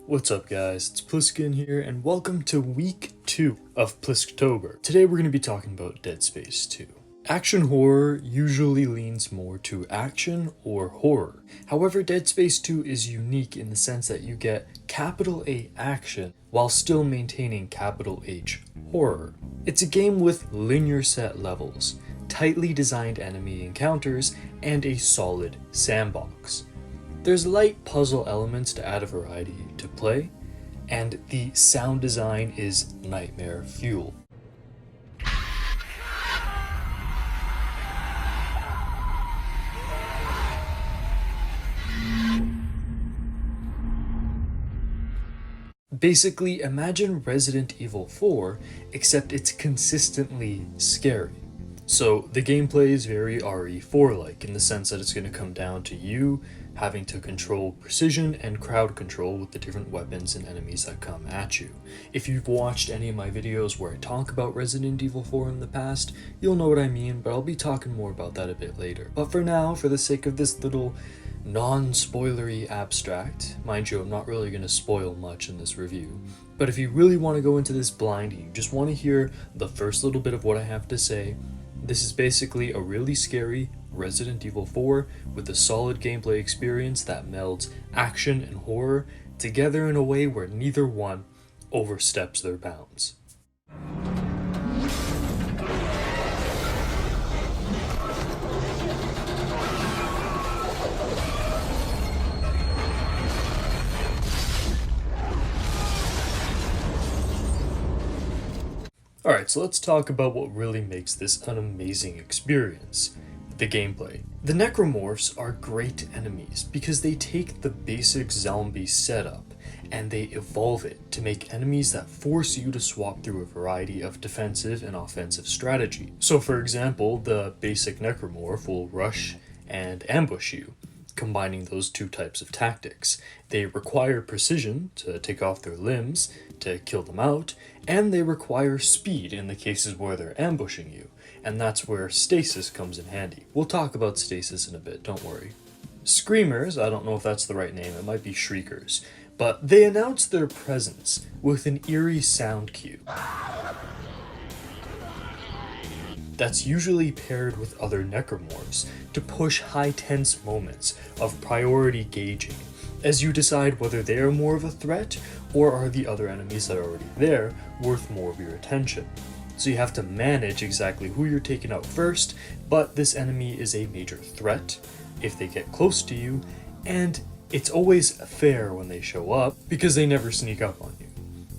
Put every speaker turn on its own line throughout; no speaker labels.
What's up guys, it's Pliskin here and welcome to week 2 of Pliktober. Today we're going to be talking about Dead Space 2. Action horror usually leans more to action or horror. However, Dead Space 2 is unique in the sense that you get capital A action while still maintaining capital H horror. It's a game with linear set levels, tightly designed enemy encounters, and a solid sandbox. There's light puzzle elements to add a variety to play, and the sound design is nightmare fuel. Basically, imagine Resident Evil 4, except it's consistently scary. So the gameplay is very RE4-like in the sense that it's going to come down to you having to control precision and crowd control with the different weapons and enemies that come at you. If you've watched any of my videos where I talk about Resident Evil 4 in the past, you'll know what I mean, but I'll be talking more about that a bit later. But for now, for the sake of this little non-spoilery abstract, mind you, I'm not really going to spoil much in this review, but if you really want to go into this blind and you just want to hear the first little bit of what I have to say, this is basically a really scary Resident Evil 4 with a solid gameplay experience that melds action and horror together in a way where neither one oversteps their bounds. Alright, so let's talk about what really makes this an amazing experience. The gameplay. The Necromorphs are great enemies because they take the basic zombie setup and they evolve it to make enemies that force you to swap through a variety of defensive and offensive strategy. So for example, the basic Necromorph will rush and ambush you, combining those two types of tactics. They require precision to take off their limbs, to kill them out, and they require speed in the cases where they're ambushing you, and that's where stasis comes in handy. We'll talk about stasis in a bit, don't worry. Screamers, I don't know if that's the right name, it might be Shriekers, but they announce their presence with an eerie sound cue that's usually paired with other necromorphs to push high tense moments of priority gauging as you decide whether they are more of a threat or are the other enemies that are already there worth more of your attention. So you have to manage exactly who you're taking out first, but this enemy is a major threat if they get close to you, and it's always fair when they show up because they never sneak up on you.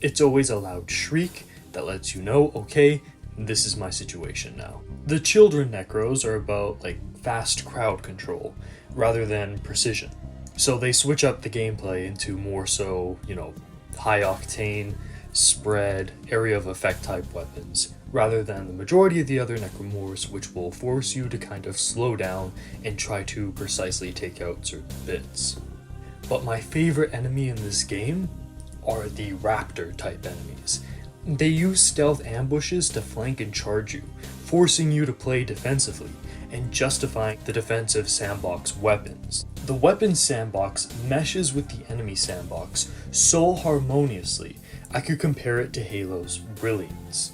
It's always a loud shriek that lets you know, okay, this is my situation now. The children necros are about fast crowd control rather than precision. So they switch up the gameplay into more so, high octane, spread, area of effect type weapons, rather than the majority of the other necromorphs, which will force you to kind of slow down and try to precisely take out certain bits. But my favorite enemy in this game are the raptor type enemies. They use stealth ambushes to flank and charge you, forcing you to play defensively and justifying the defensive sandbox weapons. The weapon sandbox meshes with the enemy sandbox so harmoniously, I could compare it to Halo's brilliance.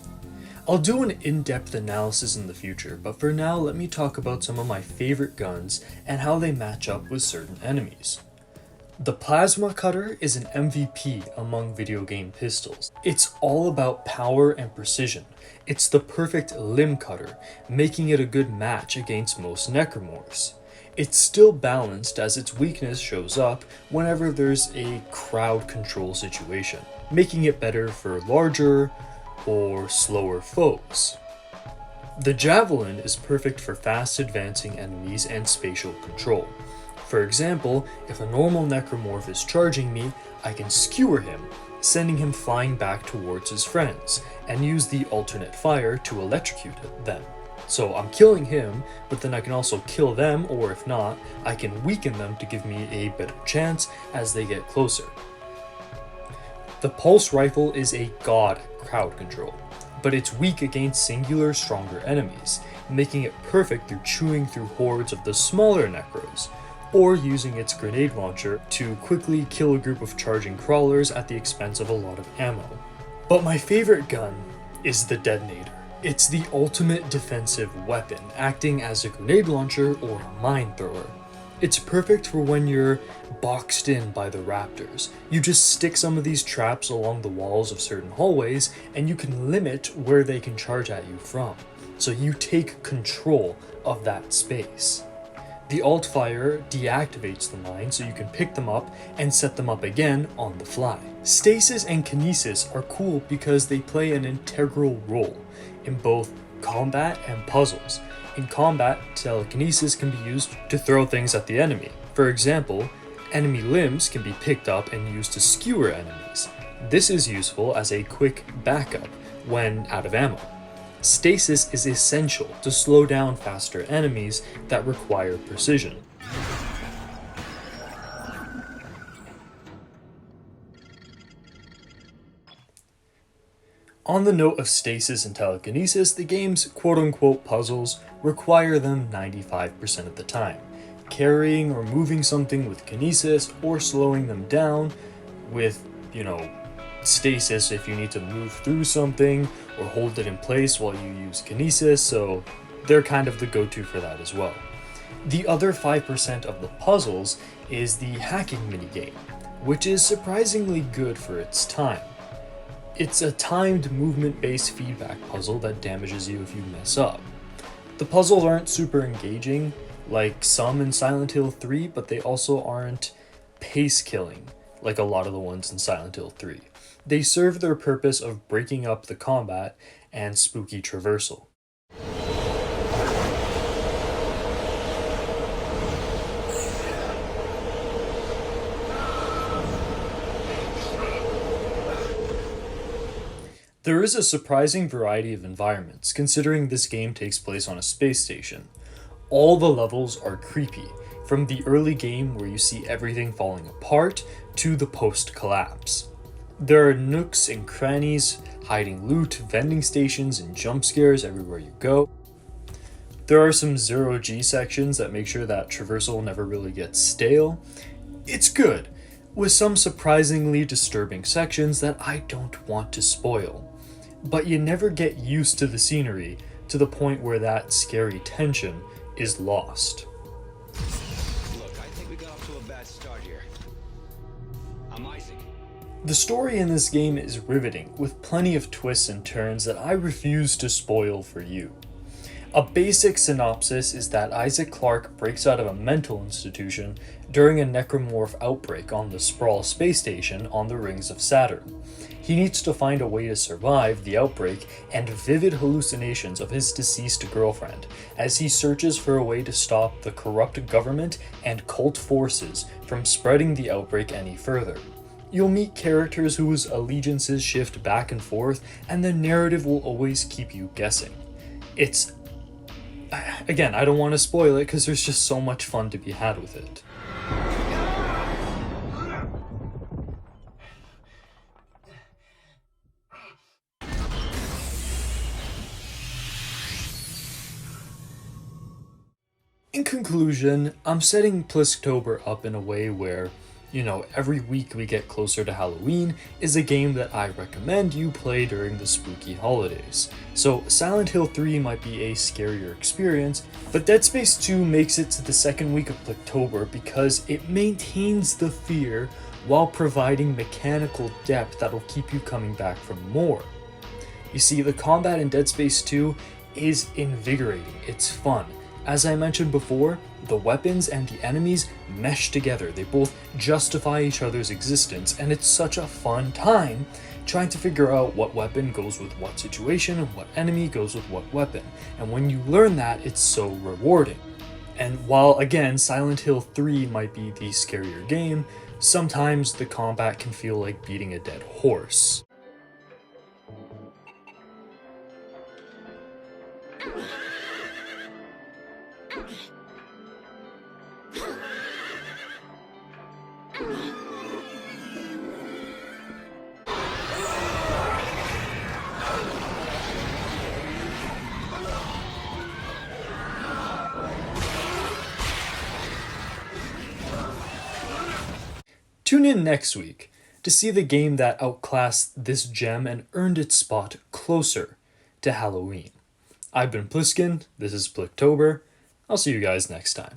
I'll do an in-depth analysis in the future, but for now let me talk about some of my favorite guns and how they match up with certain enemies. The Plasma Cutter is an MVP among video game pistols. It's all about power and precision. It's the perfect limb cutter, making it a good match against most necromorphs. It's still balanced as its weakness shows up whenever there's a crowd control situation, making it better for larger or slower foes. The Javelin is perfect for fast advancing enemies and spatial control. For example, if a normal necromorph is charging me, I can skewer him, sending him flying back towards his friends, and use the alternate fire to electrocute them. So I'm killing him, but then I can also kill them, or if not, I can weaken them to give me a better chance as they get closer. The Pulse Rifle is a god at crowd control, but it's weak against singular stronger enemies, making it perfect through chewing through hordes of the smaller necros, or using its grenade launcher to quickly kill a group of charging crawlers at the expense of a lot of ammo. But my favorite gun is the detonator. It's the ultimate defensive weapon, acting as a grenade launcher or a mine thrower. It's perfect for when you're boxed in by the raptors. You just stick some of these traps along the walls of certain hallways, and you can limit where they can charge at you from. So you take control of that space. The alt fire deactivates the mine so you can pick them up and set them up again on the fly. Stasis and kinesis are cool because they play an integral role in both combat and puzzles. In combat, telekinesis can be used to throw things at the enemy. For example, enemy limbs can be picked up and used to skewer enemies. This is useful as a quick backup when out of ammo. Stasis is essential to slow down faster enemies that require precision. On the note of stasis and telekinesis, the game's quote-unquote puzzles require them 95% of the time. Carrying or moving something with kinesis, or slowing them down with, stasis if you need to move through something, or hold it in place while you use kinesis, so they're kind of the go-to for that as well. The other 5% of the puzzles is the hacking minigame, which is surprisingly good for its time. It's a timed movement-based feedback puzzle that damages you if you mess up. The puzzles aren't super engaging, like some in Silent Hill 3, but they also aren't pace-killing, like a lot of the ones in Silent Hill 3. They serve their purpose of breaking up the combat and spooky traversal. There is a surprising variety of environments, considering this game takes place on a space station. All the levels are creepy, from the early game where you see everything falling apart to the post-collapse. There are nooks and crannies, hiding loot, vending stations, and jump scares everywhere you go. There are some zero-G sections that make sure that traversal never really gets stale. It's good, with some surprisingly disturbing sections that I don't want to spoil. But you never get used to the scenery to the point where that scary tension is lost.
Look, I think we got off to a bad start here. I'm Isaac.
The story in this game is riveting, with plenty of twists and turns that I refuse to spoil for you. A basic synopsis is that Isaac Clarke breaks out of a mental institution during a necromorph outbreak on the Sprawl space station on the rings of Saturn. He needs to find a way to survive the outbreak and vivid hallucinations of his deceased girlfriend as he searches for a way to stop the corrupt government and cult forces from spreading the outbreak any further. You'll meet characters whose allegiances shift back and forth, and the narrative will always keep you guessing. Again, I don't want to spoil it because there's just so much fun to be had with it. In conclusion, I'm setting Pliktober up in a way where, every week we get closer to Halloween is a game that I recommend you play during the spooky holidays. So Silent Hill 3 might be a scarier experience, but Dead Space 2 makes it to the second week of Pliktober because it maintains the fear while providing mechanical depth that'll keep you coming back for more. You see, the combat in Dead Space 2 is invigorating, it's fun. As I mentioned before, the weapons and the enemies mesh together. They both justify each other's existence, and it's such a fun time trying to figure out what weapon goes with what situation and what enemy goes with what weapon. And when you learn that, it's so rewarding. And while, again, Silent Hill 3 might be the scarier game, sometimes the combat can feel like beating a dead horse. Tune in next week to see the game that outclassed this gem and earned its spot closer to Halloween. I've been Pliskin, this is Pliktober. I'll see you guys next time.